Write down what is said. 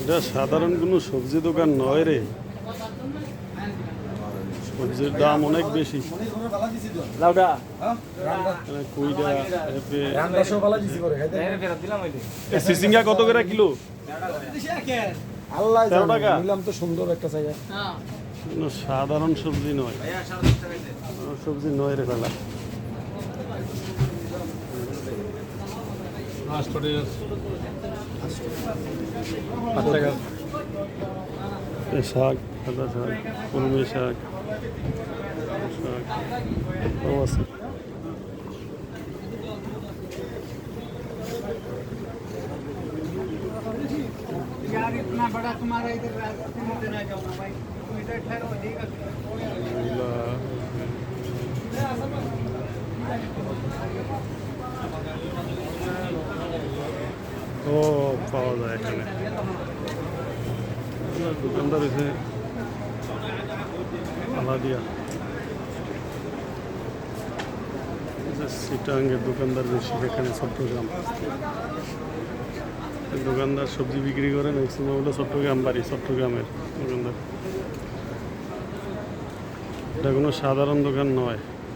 এটা সাধারণ কোনো সবজি দোকান নয় রে, সবজির দাম অনেক বেশি। সিসিঙ্গা কত করে কিলো? আল্লাহ 13 টাকা। নিলাম তো সুন্দর একটা জায়গা। কোনো সাধারণ সবজি নয়, সবজি নয় রে ফেলা। শাক, সাদা শাক, কলমি শাক, শাক সব আছে। यार इतना बड़ा तुम्हारा इधर रास्ते में देना चाहूँगा भाई, तुम इधर ठहरो ठीक है। ও পাওয়া যায় এখানে, দোকানদার এসে আলাদিয়া সিটাঙ্গের দোকানদার বেশি এখানে চট্টগ্রাম। দোকানদার সবজি বিক্রি করে ম্যাক্সিমাম হলো চট্টগ্রাম বাড়ি, চট্টগ্রামের দোকানদার। এটা কোনো সাধারণ দোকান নয়।